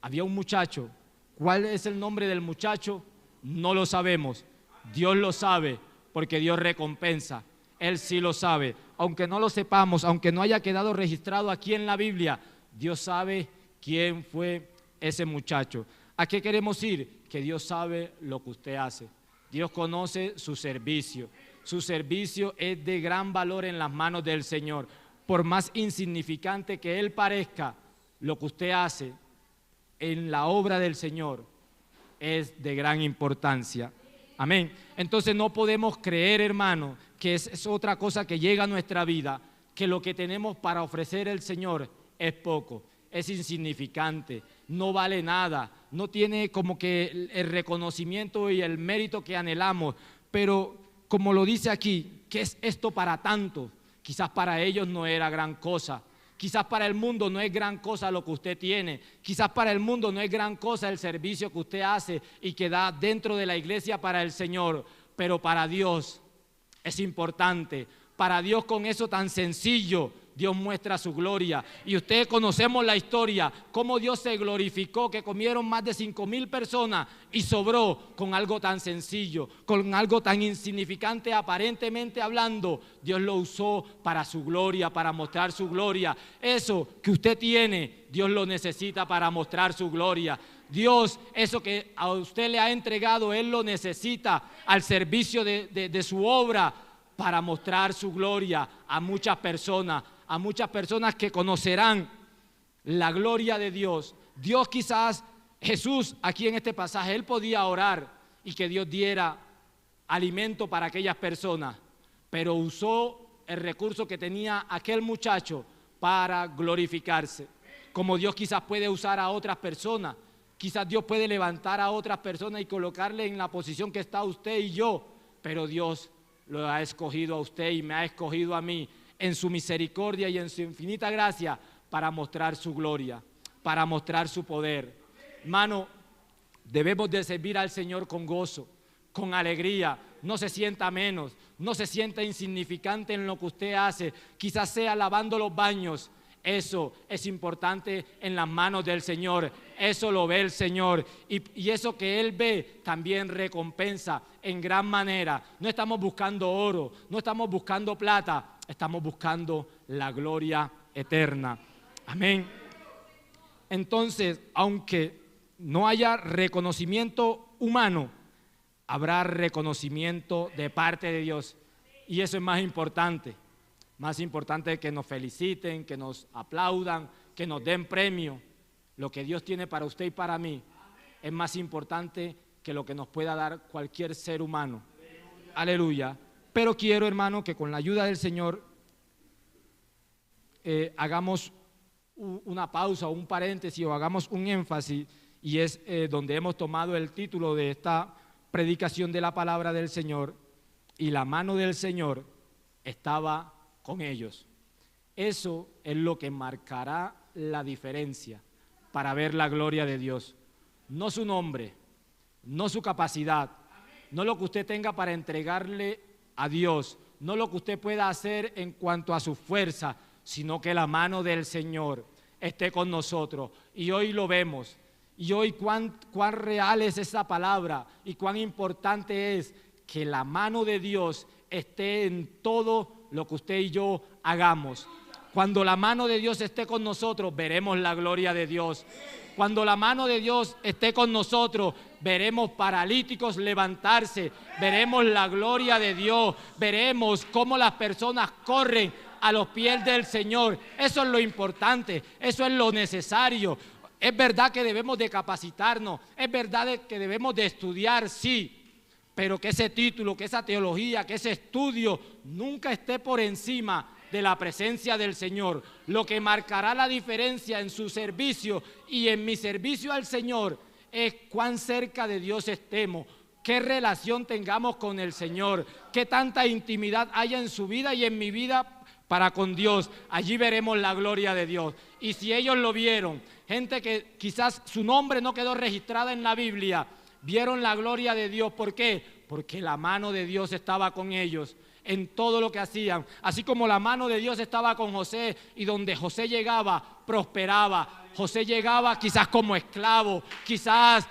Había un muchacho. ¿Cuál es el nombre del muchacho? No lo sabemos. Dios lo sabe, porque Dios recompensa. Él sí lo sabe. Aunque no lo sepamos, aunque no haya quedado registrado aquí en la Biblia, Dios sabe quién fue ese muchacho. ¿A qué queremos ir? Que Dios sabe lo que usted hace. Dios conoce su servicio. Su servicio es de gran valor en las manos del Señor. Por más insignificante que Él parezca, lo que usted hace en la obra del Señor es de gran importancia. Amén. Entonces no podemos creer, hermano, que es otra cosa que llega a nuestra vida, que lo que tenemos para ofrecer al Señor es poco, es insignificante, no vale nada, no tiene como que el reconocimiento y el mérito que anhelamos. Pero como lo dice aquí, ¿qué es esto para tantos? Quizás para ellos no era gran cosa. Quizás para el mundo no es gran cosa lo que usted tiene. Quizás para el mundo no es gran cosa el servicio que usted hace y que da dentro de la iglesia para el Señor. Pero para Dios es importante. Para Dios, con eso tan sencillo, Dios muestra su gloria. Y ustedes conocemos la historia, cómo Dios se glorificó, que comieron más de 5,000 personas y sobró con algo tan sencillo, con algo tan insignificante aparentemente hablando. Dios lo usó para su gloria, para mostrar su gloria. Eso que usted tiene, Dios lo necesita para mostrar su gloria. Dios, eso que a usted le ha entregado, Él lo necesita al servicio de su obra, para mostrar su gloria a muchas personas que conocerán la gloria de Dios. Dios, quizás Jesús aquí en este pasaje, Él podía orar y que Dios diera alimento para aquellas personas, pero usó el recurso que tenía aquel muchacho para glorificarse. Como Dios quizás puede usar a otras personas, quizás Dios puede levantar a otras personas y colocarle en la posición que está usted y yo, pero Dios lo ha escogido a usted y me ha escogido a mí en su misericordia y en su infinita gracia para mostrar su gloria, para mostrar su poder. Hermano, debemos de servir al Señor con gozo, con alegría. No se sienta menos, no se sienta insignificante en lo que usted hace. Quizás sea lavando los baños. Eso es importante en las manos del Señor. Eso lo ve el Señor. Y eso que Él ve también recompensa en gran manera. No estamos buscando oro, no estamos buscando plata, estamos buscando la gloria eterna. Amén. Entonces, aunque no haya reconocimiento humano, habrá reconocimiento de parte de Dios. Y eso es más importante. Más importante que nos feliciten, que nos aplaudan, que nos den premio. Lo que Dios tiene para usted y para mí es más importante que lo que nos pueda dar cualquier ser humano. Aleluya. Pero quiero, hermano, que con la ayuda del Señor hagamos una pausa o un paréntesis o hagamos un énfasis, y es donde hemos tomado el título de esta predicación de la palabra del Señor: y la mano del Señor estaba con ellos. Eso es lo que marcará la diferencia para ver la gloria de Dios. No su nombre, no su capacidad, no lo que usted tenga para entregarle a Dios, no lo que usted pueda hacer en cuanto a su fuerza, sino que la mano del Señor esté con nosotros. Y hoy lo vemos. Y hoy cuán real es esa palabra y cuán importante es que la mano de Dios esté en todo lo que usted y yo hagamos. Cuando la mano de Dios esté con nosotros, veremos la gloria de Dios. Cuando la mano de Dios esté con nosotros, veremos paralíticos levantarse, veremos la gloria de Dios, veremos cómo las personas corren a los pies del Señor. Eso es lo importante, eso es lo necesario. Es verdad que debemos de capacitarnos, es verdad que debemos de estudiar, sí, pero que ese título, que esa teología, que ese estudio nunca esté por encima de la presencia del Señor. Lo que marcará la diferencia en su servicio y en mi servicio al Señor es cuán cerca de Dios estemos, qué relación tengamos con el Señor, qué tanta intimidad haya en su vida y en mi vida para con Dios. Allí veremos la gloria de Dios. Y si ellos lo vieron, gente que quizás su nombre no quedó registrada en la Biblia, vieron la gloria de Dios. ¿Por qué? Porque la mano de Dios estaba con ellos en todo lo que hacían. Así como la mano de Dios estaba con José, y donde José llegaba, prosperaba. José llegaba quizás como esclavo, quizás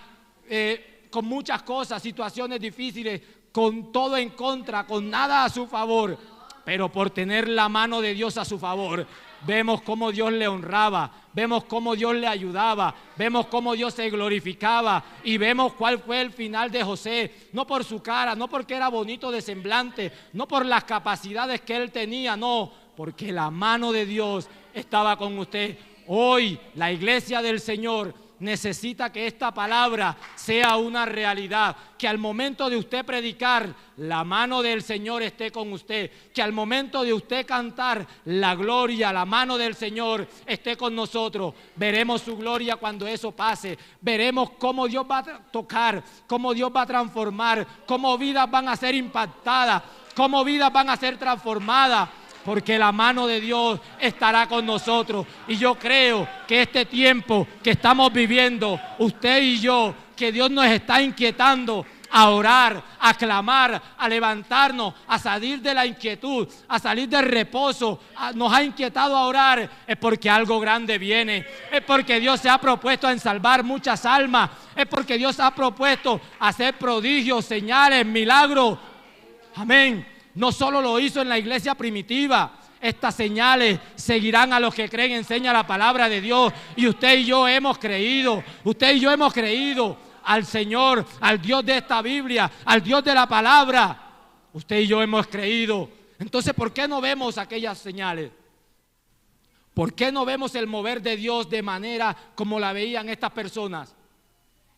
con muchas cosas, situaciones difíciles, con todo en contra, con nada a su favor. Pero por tener la mano de Dios a su favor, vemos cómo Dios le honraba, vemos cómo Dios le ayudaba, vemos cómo Dios se glorificaba, y vemos cuál fue el final de José. No por su cara, no porque era bonito de semblante, no por las capacidades que él tenía, no, porque la mano de Dios estaba con usted. Hoy la iglesia del Señor necesita que esta palabra sea una realidad, que al momento de usted predicar, la mano del Señor esté con usted, que al momento de usted cantar, la gloria, la mano del Señor esté con nosotros. Veremos su gloria cuando eso pase, veremos cómo Dios va a tocar, cómo Dios va a transformar, cómo vidas van a ser impactadas, cómo vidas van a ser transformadas, porque la mano de Dios estará con nosotros. Y yo creo que este tiempo que estamos viviendo, usted y yo, que Dios nos está inquietando a orar, a clamar, a levantarnos, a salir de la inquietud, a salir del reposo, nos ha inquietado a orar, es porque algo grande viene, es porque Dios se ha propuesto en salvar muchas almas, es porque Dios ha propuesto hacer prodigios, señales, milagros. Amén. No solo lo hizo en la iglesia primitiva, estas señales seguirán a los que creen, enseña la palabra de Dios. Y usted y yo hemos creído, usted y yo hemos creído al Señor, al Dios de esta Biblia, al Dios de la palabra. Usted y yo hemos creído. Entonces, ¿por qué no vemos aquellas señales? ¿Por qué no vemos el mover de Dios de manera como la veían estas personas?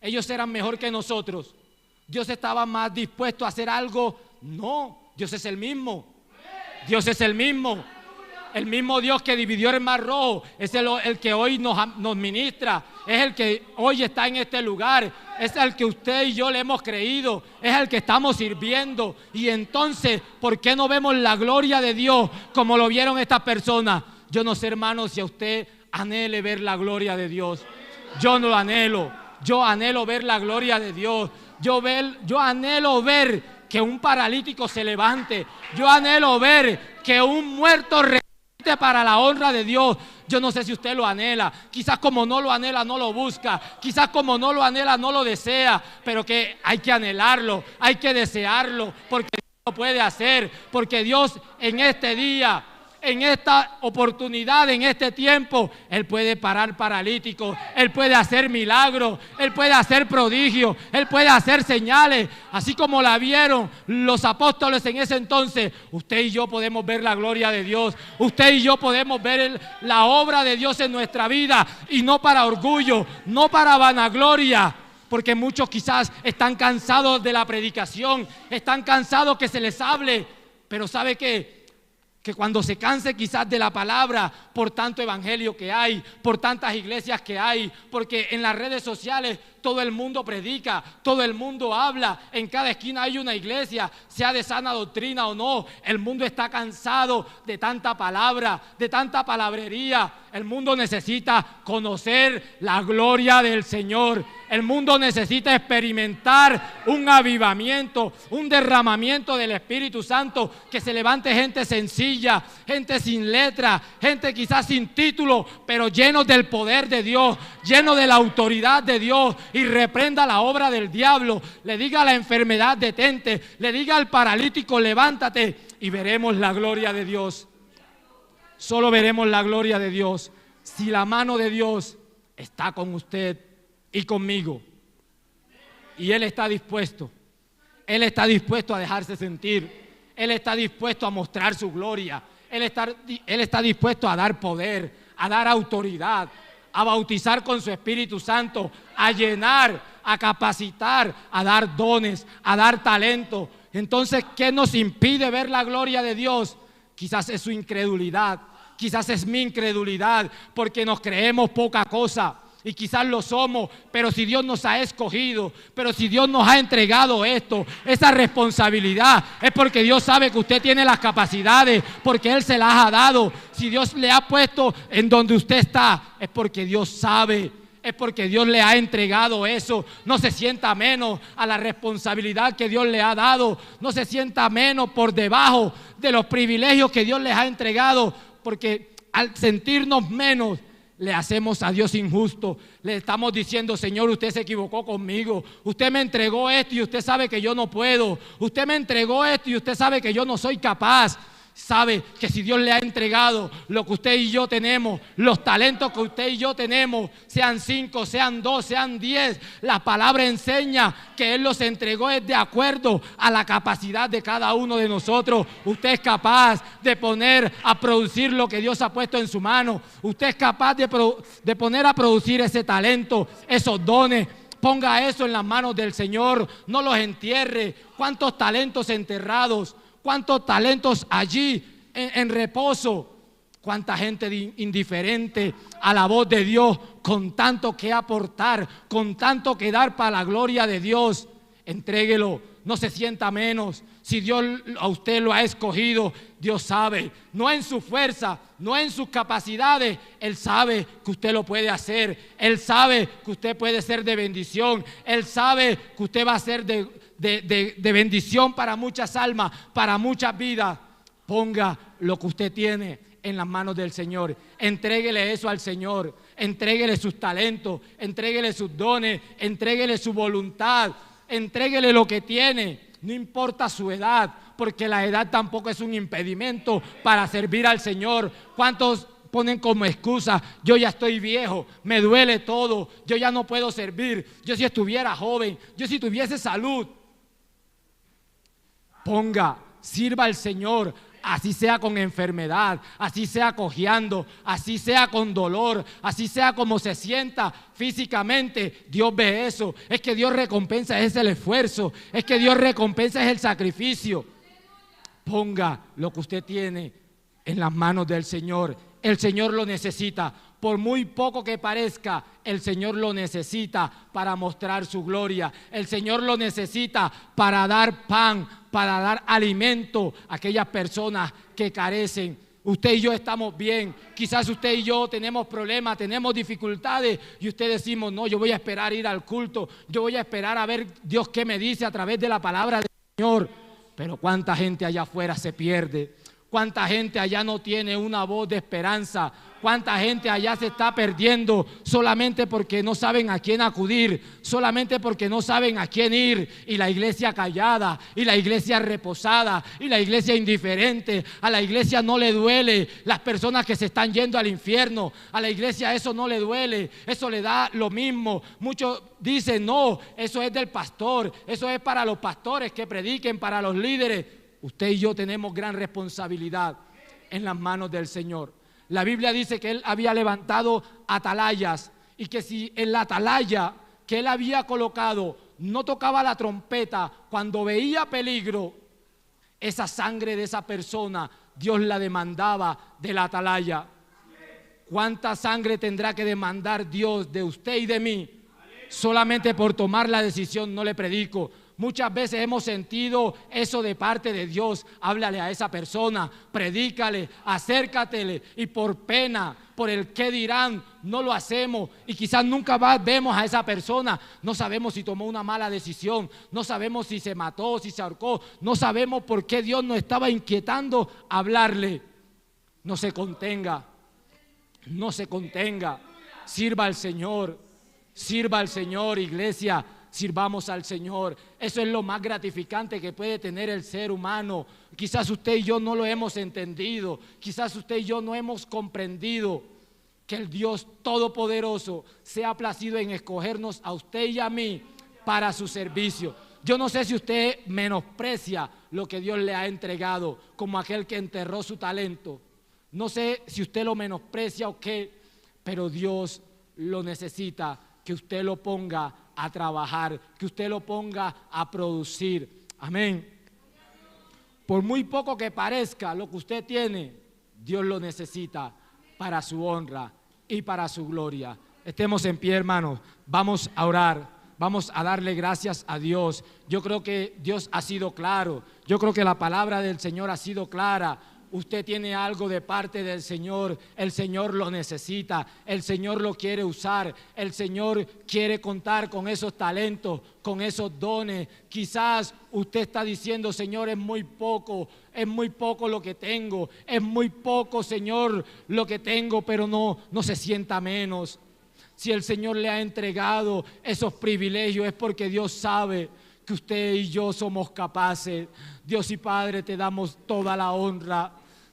Ellos eran mejor que nosotros. Dios estaba más dispuesto a hacer algo. No, Dios es el mismo. Dios es el mismo. El mismo Dios que dividió el mar rojo es el que hoy nos ministra. Es el que hoy está en este lugar. Es el que usted y yo le hemos creído. Es el que estamos sirviendo. Y entonces, ¿por qué no vemos la gloria de Dios como lo vieron estas personas? Yo no sé, hermano, si a usted anhele ver la gloria de Dios. Yo no lo anhelo. Yo anhelo ver la gloria de Dios. Yo anhelo ver que un paralítico se levante. Yo anhelo ver que un muerto resucite para la honra de Dios. Yo no sé si usted lo anhela. Quizás como no lo anhela, no lo busca. Quizás como no lo anhela, no lo desea. Pero que hay que anhelarlo, hay que desearlo, porque Dios lo puede hacer. Porque Dios en este día, en esta oportunidad, en este tiempo, Él puede parar paralíticos, Él puede hacer milagros, Él puede hacer prodigios, Él puede hacer señales, así como la vieron los apóstoles en ese entonces. Usted y yo podemos ver la gloria de Dios, usted y yo podemos ver la obra de Dios en nuestra vida, y no para orgullo, no para vanagloria, porque muchos quizás están cansados de la predicación, están cansados que se les hable, pero ¿sabe qué? Que cuando se canse quizás de la palabra, por tanto evangelio que hay, por tantas iglesias que hay, porque en las redes sociales todo el mundo predica, todo el mundo habla, en cada esquina hay una iglesia, sea de sana doctrina o no. El mundo está cansado de tanta palabra, de tanta palabrería. El mundo necesita conocer la gloria del Señor. El mundo necesita experimentar un avivamiento, un derramamiento del Espíritu Santo, que se levante gente sencilla, gente sin letra, gente quizás sin título, pero llenos del poder de Dios, llenos de la autoridad de Dios, y reprenda la obra del diablo, le diga a la enfermedad detente, le diga al paralítico levántate, y veremos la gloria de Dios. Solo veremos la gloria de Dios si la mano de Dios está con usted y conmigo, y Él está dispuesto a dejarse sentir, Él está dispuesto a mostrar su gloria, Él está dispuesto a dar poder, a dar autoridad, a bautizar con su Espíritu Santo, a llenar, a capacitar, a dar dones, a dar talento. Entonces, ¿qué nos impide ver la gloria de Dios? Quizás es su incredulidad, quizás es mi incredulidad, porque nos creemos poca cosa. Y quizás lo somos, pero si Dios nos ha escogido, pero si Dios nos ha entregado esa responsabilidad, es porque Dios sabe que usted tiene las capacidades, porque Él se las ha dado. Si Dios le ha puesto en donde usted está, es porque Dios sabe, es porque Dios le ha entregado eso. No se sienta menos a la responsabilidad que Dios le ha dado. No se sienta menos por debajo de los privilegios que Dios les ha entregado, porque al sentirnos menos le hacemos a Dios injusto. Le estamos diciendo: Señor, usted se equivocó conmigo. Usted me entregó esto y usted sabe que yo no puedo. Usted me entregó esto y usted sabe que yo no soy capaz. Sabe que si Dios le ha entregado lo que usted y yo tenemos, los talentos que usted y yo tenemos, sean 5, sean 2, sean 10, la palabra enseña que Él los entregó es de acuerdo a la capacidad de cada uno de nosotros. Usted es capaz de poner a producir lo que Dios ha puesto en su mano. Usted es capaz de poner a producir ese talento, esos dones. Ponga eso en las manos del Señor, no los entierre. ¿Cuántos talentos enterrados? ¿Cuántos talentos allí en reposo? ¿Cuánta gente indiferente a la voz de Dios, con tanto que aportar, con tanto que dar para la gloria de Dios? Entréguelo, no se sienta menos. Si Dios a usted lo ha escogido, Dios sabe, no en su fuerza, no en sus capacidades. Él sabe que usted lo puede hacer. Él sabe que usted puede ser de bendición. Él sabe que usted va a ser de bendición para muchas almas, para muchas vidas. Ponga lo que usted tiene en las manos del Señor. Entréguele eso al Señor. Entréguele sus talentos, entréguele sus dones, entréguele su voluntad, entréguele lo que tiene. No importa su edad, porque la edad tampoco es un impedimento para servir al Señor. ¿Cuántos ponen como excusa: yo ya estoy viejo, me duele todo, yo ya no puedo servir? Yo si estuviera joven, yo si tuviese salud. Ponga, sirva al Señor, así sea con enfermedad, así sea cojeando, así sea con dolor, así sea como se sienta físicamente. Dios ve eso. Es que Dios recompensa es el esfuerzo, es que Dios recompensa es el sacrificio. Ponga lo que usted tiene en las manos del Señor. El Señor lo necesita. Por muy poco que parezca, el Señor lo necesita para mostrar su gloria. El Señor lo necesita para dar pan, para dar alimento a aquellas personas que carecen. Usted y yo estamos bien. Quizás usted y yo tenemos problemas, tenemos dificultades, y usted decimos: no, yo voy a esperar ir al culto, yo voy a esperar a ver Dios qué me dice a través de la palabra del Señor. Pero cuánta gente allá afuera se pierde. Cuánta gente allá no tiene una voz de esperanza. Cuánta gente allá se está perdiendo solamente porque no saben a quién acudir, solamente porque no saben a quién ir. Y la iglesia callada, y la iglesia reposada, y la iglesia indiferente. A la iglesia no le duele las personas que se están yendo al infierno. A la iglesia eso no le duele, eso le da lo mismo. Muchos dicen: no, eso es del pastor, eso es para los pastores que prediquen, para los líderes. Usted y yo tenemos gran responsabilidad en las manos del Señor. La Biblia dice que Él había levantado atalayas, y que si en la atalaya que Él había colocado no tocaba la trompeta cuando veía peligro, esa sangre de esa persona Dios la demandaba de la atalaya. ¿Cuánta sangre tendrá que demandar Dios de usted y de mí solamente por tomar la decisión? No le predico. Muchas veces hemos sentido eso de parte de Dios. Háblale a esa persona, predícale, acércatele, y por pena, por el qué dirán, no lo hacemos. Y quizás nunca más vemos a esa persona. No sabemos si tomó una mala decisión, no sabemos si se mató, si se ahorcó, no sabemos por qué Dios nos estaba inquietando hablarle. No se contenga, no se contenga. Sirva al Señor, iglesia. Sirvamos al Señor. Eso es lo más gratificante que puede tener el ser humano. Quizás usted y yo no lo hemos entendido, quizás usted y yo no hemos comprendido que el Dios Todopoderoso se ha placido en escogernos a usted y a mí para su servicio. Yo no sé si usted menosprecia lo que Dios le ha entregado, como aquel que enterró su talento. No sé si usted lo menosprecia o qué, pero Dios lo necesita, que usted lo ponga a trabajar, que usted lo ponga a producir. Amén. Por muy poco que parezca lo que usted tiene, Dios lo necesita para su honra y para su gloria. Estemos en pie, hermanos. Vamos a orar. Vamos a darle gracias a Dios. Yo creo que Dios ha sido claro. Yo creo que la palabra del Señor ha sido clara. usted tiene algo de parte del Señor. El Señor lo necesita, el Señor lo quiere usar, el Señor quiere contar con esos talentos, con esos dones. Quizás usted está diciendo: Señor, es muy poco lo que tengo, es muy poco, Señor, lo que tengo, pero no se sienta menos. Si el Señor le ha entregado esos privilegios, es porque Dios sabe que usted y yo somos capaces. Dios y Padre, te damos toda la honra,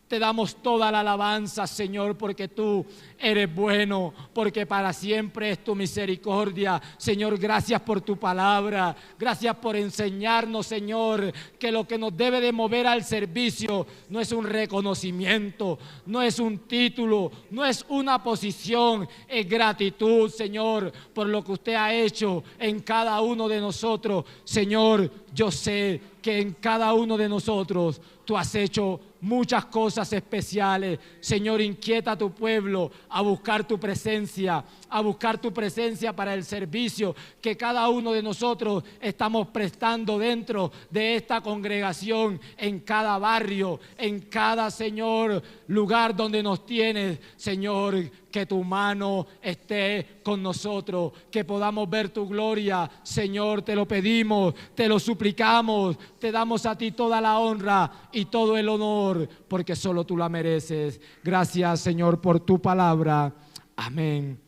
te damos toda la alabanza, Señor, porque tú eres bueno, porque para siempre es tu misericordia. Señor, gracias por tu palabra, gracias por enseñarnos, Señor, que lo que nos debe de mover al servicio no es un reconocimiento, no es un título, no es una posición, es gratitud, Señor, por lo que usted ha hecho en cada uno de nosotros. Señor, yo sé que en cada uno de nosotros tú has hecho muchas cosas especiales. Señor, inquieta a tu pueblo a buscar tu presencia para el servicio que cada uno de nosotros estamos prestando dentro de esta congregación, en cada barrio, en cada, Señor, lugar donde nos tienes. Señor, que tu mano esté con nosotros, que podamos ver tu gloria. Señor, te lo pedimos, te lo suplicamos, te damos a ti toda la honra y todo el honor, porque solo tú la mereces. Gracias, Señor, por tu palabra. Amén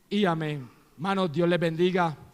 y amén. Hermanos, Dios les bendiga.